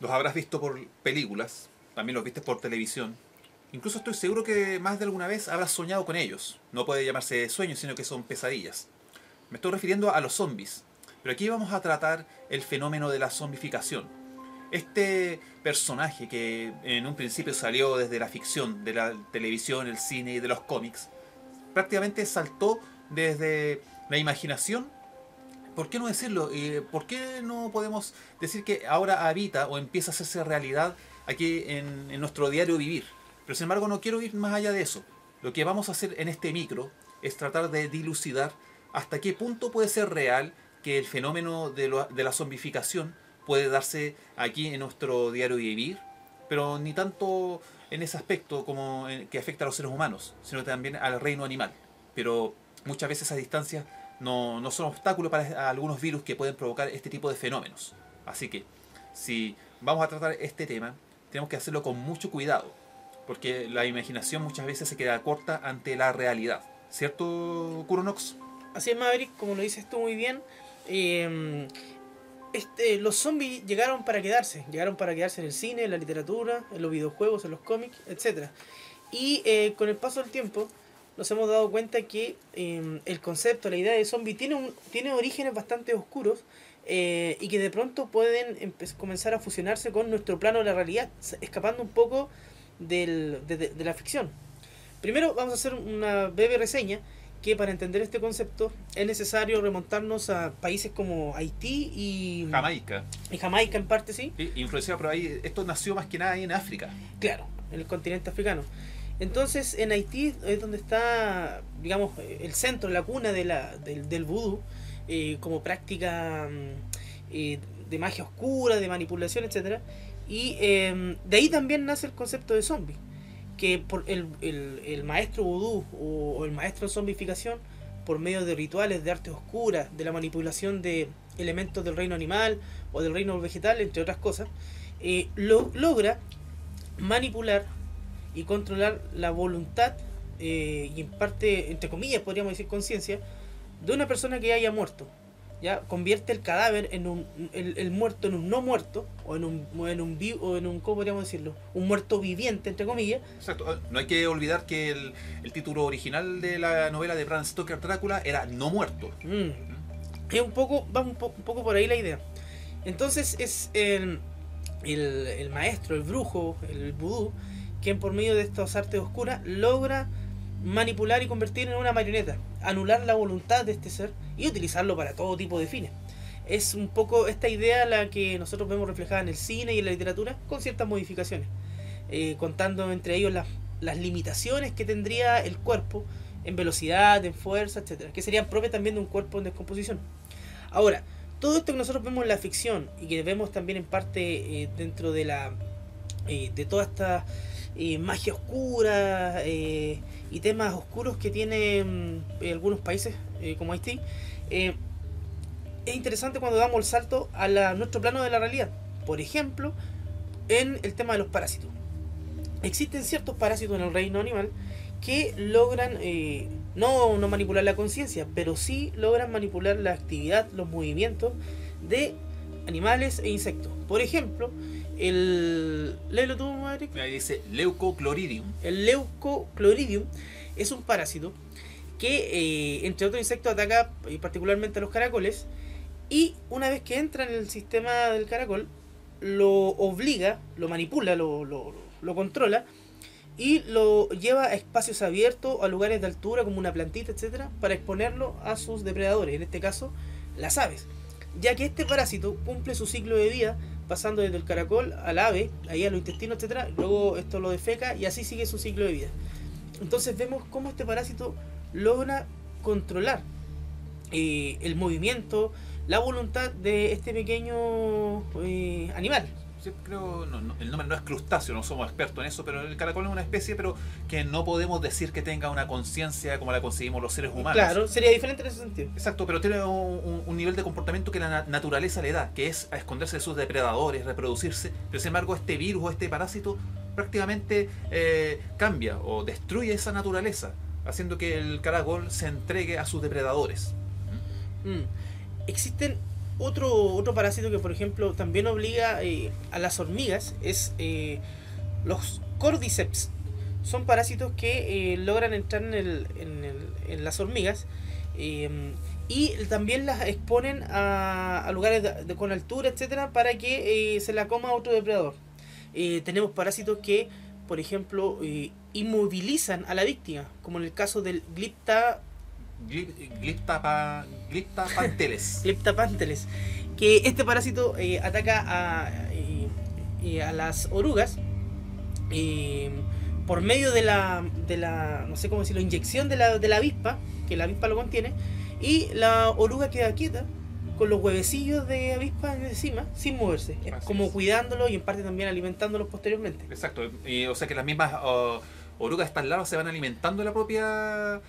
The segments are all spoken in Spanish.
Los habrás visto por películas, también los viste por televisión. Incluso estoy seguro que más de alguna vez habrás soñado con ellos. No puede llamarse sueños, sino que son pesadillas. Me estoy refiriendo a los zombies. Pero aquí vamos a tratar el fenómeno de la zombificación. Este personaje que en un principio salió desde la ficción, de la televisión, el cine y de los cómics, prácticamente saltó desde la imaginación. ¿Por qué no decirlo? ¿Por qué no podemos decir que ahora habita o empieza a hacerse realidad aquí en nuestro diario vivir? Pero sin embargo no quiero ir más allá de eso. Lo que vamos a hacer en este micro es tratar de dilucidar hasta qué punto puede ser real que el fenómeno de la zombificación puede darse aquí en nuestro diario vivir, pero ni tanto en ese aspecto como que afecta a los seres humanos, sino también al reino animal. Pero muchas veces esas distancias no son obstáculos para algunos virus que pueden provocar este tipo de fenómenos. Así que, si vamos a tratar este tema, tenemos que hacerlo con mucho cuidado, porque la imaginación muchas veces se queda corta ante la realidad. ¿Cierto, Kuronox? Así es, Maverick, como lo dices tú muy bien. eh, los zombies llegaron para quedarse. Llegaron para quedarse en el cine, en la literatura, en los videojuegos, en los cómics, etcétera. Y con el paso del tiempo nos hemos dado cuenta que el concepto, la idea de zombie tiene orígenes bastante oscuros, y que de pronto pueden comenzar a fusionarse con nuestro plano de la realidad, escapando un poco de la ficción. Primero vamos a hacer una breve reseña que para entender este concepto es necesario remontarnos a países como Haití Jamaica. y Jamaica en parte, sí. Sí, influenciado por ahí. Esto nació más que nada ahí en África. Claro, en el continente africano. Entonces, en Haití es donde está, digamos, el centro, la cuna del vudú, como práctica de magia oscura, de manipulación, etcétera. Y de ahí también nace el concepto de zombie, que por el maestro vudú o el maestro en zombificación, por medio de rituales de artes oscuras, de la manipulación de elementos del reino animal o del reino vegetal, entre otras cosas, logra manipular y controlar la voluntad, y en parte, entre comillas, podríamos decir conciencia, de una persona que haya muerto. Ya convierte el cadáver en el muerto en un no muerto, o en un ¿cómo podríamos decirlo? Un muerto viviente, entre comillas. Exacto. No hay que olvidar que el título original de la novela de Bram Stoker, Drácula, era No Muerto. Es un poco, un poco por ahí la idea. Entonces es el maestro, el brujo, el vudú, quien por medio de estas artes oscuras logra manipular y convertir en una marioneta, anular la voluntad de este ser y utilizarlo para todo tipo de fines. Es un poco esta idea la que nosotros vemos reflejada en el cine y en la literatura, con ciertas modificaciones, contando entre ellos las limitaciones que tendría el cuerpo en velocidad, en fuerza, etcétera, que serían propias también de un cuerpo en descomposición. Ahora, todo esto que nosotros vemos en la ficción y que vemos también en parte dentro de toda esta magia oscura, y temas oscuros que tienen algunos países como Haití, es interesante cuando damos el salto a nuestro plano de la realidad. Por ejemplo, en el tema de los parásitos. Existen ciertos parásitos en el reino animal que logran no manipular la conciencia, pero sí logran manipular la actividad, los movimientos de animales e insectos. Por ejemplo, léelo tú, Maverick. Ahí dice Leucochloridium. El Leucochloridium es un parásito que, entre otros insectos, ataca particularmente a los caracoles. Y una vez que entra en el sistema del caracol, lo obliga, lo manipula, lo controla y lo lleva a espacios abiertos, a lugares de altura como una plantita, etcétera, para exponerlo a sus depredadores, en este caso las aves, ya que este parásito cumple su ciclo de vida pasando desde el caracol al ave, ahí a los intestinos, etcétera, luego esto lo defeca y así sigue su ciclo de vida. Entonces vemos cómo este parásito logra controlar el movimiento, la voluntad de este pequeño animal. Sí, creo, el nombre no es crustáceo, no somos expertos en eso, pero el caracol es una especie, pero que no podemos decir que tenga una conciencia como la conseguimos los seres humanos. Claro, sería diferente en ese sentido. Exacto, pero tiene un nivel de comportamiento que la naturaleza le da, que es a esconderse de sus depredadores, reproducirse, pero sin embargo este virus o este parásito prácticamente cambia o destruye esa naturaleza, haciendo que el caracol se entregue a sus depredadores. Existen Otro parásito que, por ejemplo, también obliga a las hormigas es los cordyceps. Son parásitos que logran entrar en las hormigas eh, y también las exponen a lugares con altura, etcétera, para que se la coma otro depredador. Tenemos parásitos que, por ejemplo, inmovilizan a la víctima, como en el caso del Glyptapanteles. Glyptapanteles, que este parásito ataca a las orugas por medio de la, no sé cómo decirlo, inyección de la avispa, que la avispa lo contiene, y la oruga queda quieta con los huevecillos de avispa encima, sin moverse. Es Así como es. cuidándolos y en parte también alimentándolos posteriormente. Exacto. Y, o sea que las mismas orugas, estas larvas, se van alimentando de la propia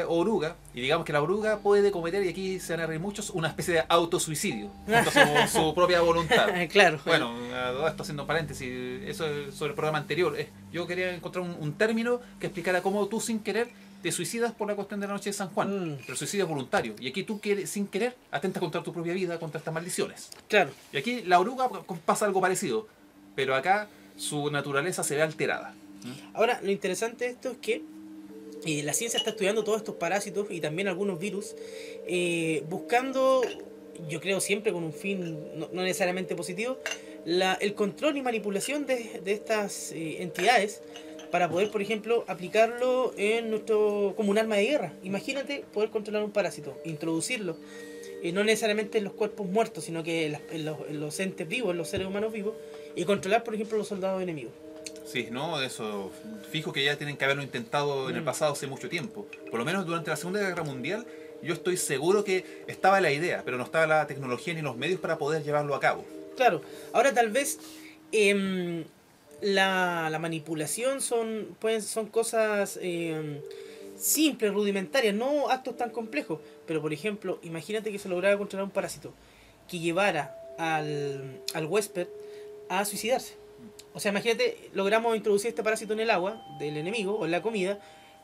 oruga. Y digamos que la oruga puede cometer, y aquí se van a reír muchos, una especie de autosuicidio contra su propia voluntad. Claro. Bueno, todo esto haciendo paréntesis, eso es sobre el programa anterior. Yo quería encontrar un término que explicara cómo tú sin querer te suicidas por la cuestión de la noche de San Juan. Pero suicidio es voluntario. Y aquí tú sin querer atentas contra tu propia vida, contra estas maldiciones. Claro. Y aquí la oruga pasa algo parecido. Pero acá su naturaleza se ve alterada. Ahora, lo interesante de esto es que la ciencia está estudiando todos estos parásitos y también algunos virus, buscando, yo creo siempre con un fin no necesariamente positivo, el control y manipulación de estas entidades para poder, por ejemplo, aplicarlo como un arma de guerra. Imagínate poder controlar un parásito, introducirlo, no necesariamente en los cuerpos muertos, sino que en los entes vivos, en los seres humanos vivos, y controlar, por ejemplo, los soldados enemigos. Sí, no, eso, fijo que ya tienen que haberlo intentado en el pasado hace mucho tiempo. Por lo menos durante la Segunda Guerra Mundial, yo estoy seguro que estaba la idea, pero no estaba la tecnología ni los medios para poder llevarlo a cabo. Claro, ahora tal vez la manipulación son cosas simples, rudimentarias, no actos tan complejos. Pero por ejemplo, imagínate que se lograra controlar un parásito que llevara al huésped a suicidarse. O sea, imagínate, logramos introducir este parásito en el agua del enemigo o en la comida,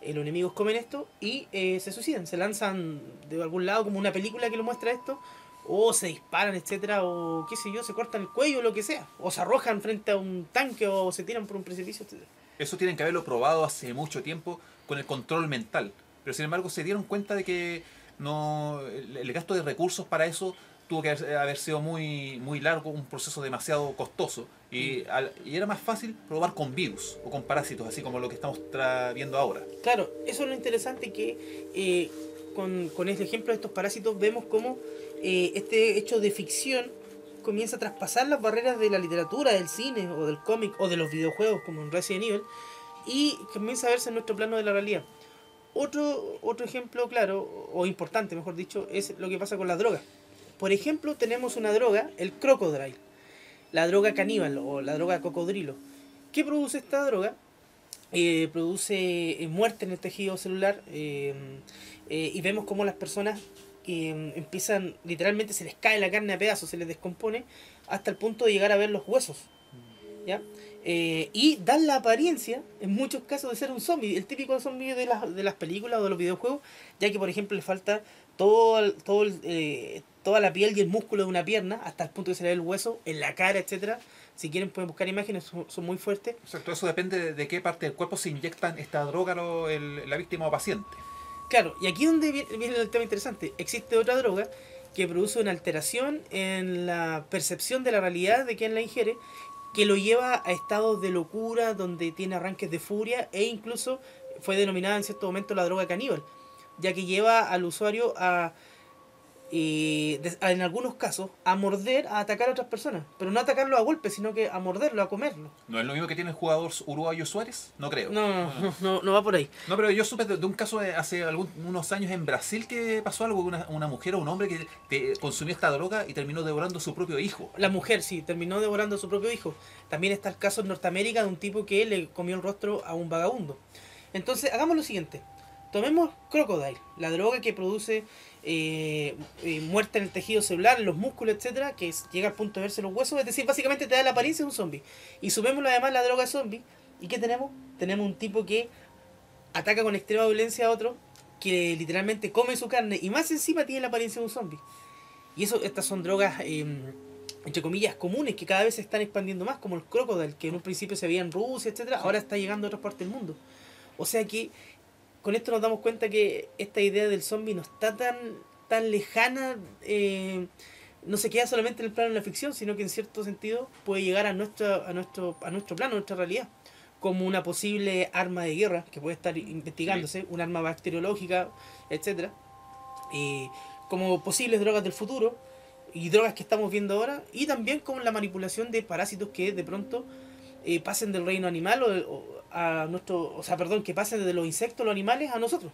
los enemigos comen esto y se suicidan, se lanzan de algún lado como una película que lo muestra esto, o se disparan, etcétera, o qué sé yo, se cortan el cuello, lo que sea, o se arrojan frente a un tanque o se tiran por un precipicio, etcétera. Eso tienen que haberlo probado hace mucho tiempo con el control mental. Pero sin embargo se dieron cuenta de que no el gasto de recursos para eso tuvo que haber sido muy largo, un proceso demasiado costoso. Y era más fácil probar con virus o con parásitos, así como lo que estamos viendo ahora. Claro, eso es lo interesante que con este ejemplo de estos parásitos vemos cómo este hecho de ficción comienza a traspasar las barreras de la literatura, del cine o del cómic o de los videojuegos como en Resident Evil y comienza a verse en nuestro plano de la realidad. Otro ejemplo claro, o importante mejor dicho, es lo que pasa con las drogas. Por ejemplo, tenemos una droga, el crocodile, la droga caníbal o la droga cocodrilo. ¿Qué produce esta droga? Produce muerte en el tejido celular y vemos cómo las personas empiezan, literalmente se les cae la carne a pedazos, se les descompone hasta el punto de llegar a ver los huesos, ¿ya? Y dan la apariencia, en muchos casos, de ser un zombie, el típico zombie de las películas o de los videojuegos, ya que por ejemplo le falta toda la piel y el músculo de una pierna hasta el punto de se le ve el hueso en la cara, etcétera. Si quieren pueden buscar imágenes, son muy fuertes. Exacto, eso depende de qué parte del cuerpo se inyectan esta droga la víctima o paciente. Claro, y aquí es donde viene el tema interesante. Existe otra droga que produce una alteración en la percepción de la realidad de quien la ingiere, que lo lleva a estados de locura, donde tiene arranques de furia, e incluso fue denominada en cierto momento la droga caníbal, ya que lleva al usuario en algunos casos, a morder, a atacar a otras personas. Pero no atacarlo a golpes, sino que a morderlo, a comerlo. ¿No es lo mismo que tiene el jugador uruguayo Suárez? No creo. No va por ahí. No, pero yo supe de un caso hace unos años en Brasil que pasó algo, una mujer o un hombre que consumió esta droga y terminó devorando a su propio hijo. La mujer, sí, terminó devorando a su propio hijo. También está el caso en Norteamérica de un tipo que le comió el rostro a un vagabundo. Entonces, hagamos lo siguiente. Tomemos crocodile, la droga que produce muerte en el tejido celular, en los músculos, etcétera, que llega al punto de verse los huesos, es decir, básicamente te da la apariencia de un zombie. Y sumémoslo además la droga zombie, ¿y qué tenemos? Tenemos un tipo que ataca con extrema violencia a otro, que literalmente come su carne y más encima tiene la apariencia de un zombie. Y eso, estas son drogas, entre comillas, comunes, que cada vez se están expandiendo más, como el crocodile, que en un principio se veía en Rusia, etcétera, ahora está llegando a otras partes del mundo. O sea que con esto nos damos cuenta que esta idea del zombie no está tan lejana, no se queda solamente en el plano de la ficción, sino que en cierto sentido puede llegar a nuestro plano, a nuestra realidad, como una posible arma de guerra que puede estar investigándose, Sí. un arma bacteriológica, etcétera, como posibles drogas del futuro y drogas que estamos viendo ahora, y también como la manipulación de parásitos que de pronto pasen del reino animal a nuestro, o sea, perdón, que pasen de los insectos, los animales a nosotros.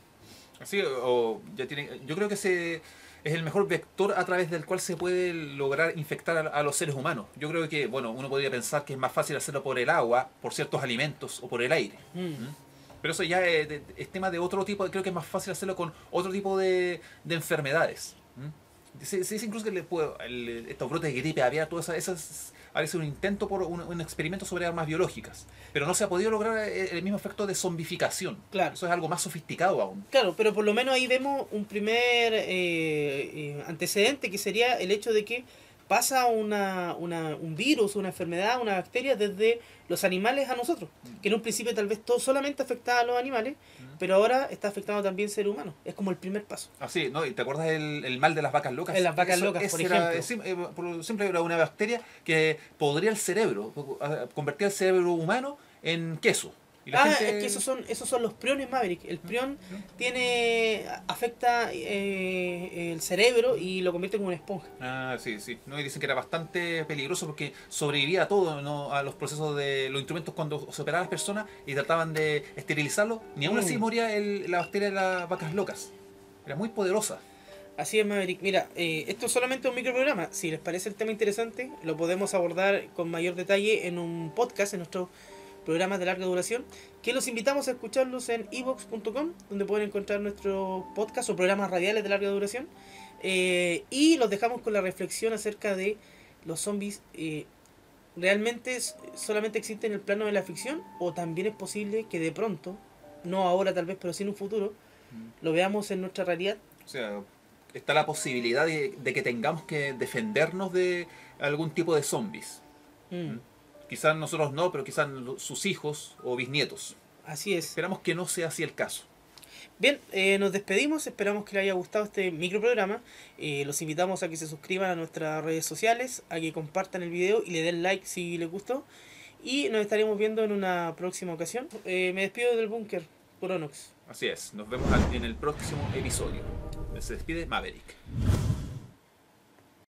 Así, o ya tiene, yo creo que ese es el mejor vector a través del cual se puede lograr infectar a los seres humanos. Yo creo que, bueno, uno podría pensar que es más fácil hacerlo por el agua, por ciertos alimentos o por el aire. Mm. ¿Mm? Pero eso ya es tema de otro tipo, creo que es más fácil hacerlo con otro tipo de enfermedades. ¿Mm? Se dice incluso que estos brotes de gripe aviar, todas esas parece un intento por un experimento sobre armas biológicas. Pero no se ha podido lograr el mismo efecto de zombificación. Claro. Eso es algo más sofisticado aún. Claro, pero por lo menos ahí vemos un primer antecedente, que sería el hecho de que pasa un virus, una enfermedad, una bacteria desde los animales a nosotros. Que en un principio tal vez todo solamente afectaba a los animales, pero ahora está afectando también seres humanos. Es como el primer paso. Ah, sí, ¿no? ¿Y te acuerdas el mal de las vacas locas? En las vacas locas, ese por era, ejemplo. por siempre era una bacteria que podría el cerebro, convertía el cerebro humano en queso. Y la gente... Es que esos son los priones Maverick. El prion afecta el cerebro y lo convierte como una esponja. Ah, sí, sí. ¿No? Y dicen que era bastante peligroso porque sobrevivía a todo, ¿no? A los procesos de los instrumentos cuando se operaban las personas y trataban de esterilizarlo. Ni aún así moría la bacteria de las vacas locas. Era muy poderosa. Así es, Maverick. Mira, esto es solamente un microprograma. Si les parece el tema interesante, lo podemos abordar con mayor detalle en un podcast, en nuestros programas de larga duración, que los invitamos a escucharlos en evox.com, donde pueden encontrar nuestros podcasts o programas radiales de larga duración. Y los dejamos con la reflexión acerca de los zombies. ¿Realmente solamente existen en el plano de la ficción? ¿O también es posible que de pronto, no ahora tal vez, pero sí en un futuro, lo veamos en nuestra realidad? O sea, está la posibilidad de que tengamos que defendernos de algún tipo de zombies. Quizás nosotros no, pero quizás sus hijos o bisnietos. Así es. Esperamos que no sea así el caso. Bien, nos despedimos, esperamos que les haya gustado este microprograma. Los invitamos a que se suscriban a nuestras redes sociales, a que compartan el video y le den like si les gustó. Y nos estaremos viendo en una próxima ocasión. Me despido del búnker, Coronox. Así es, nos vemos en el próximo episodio. Se despide Maverick.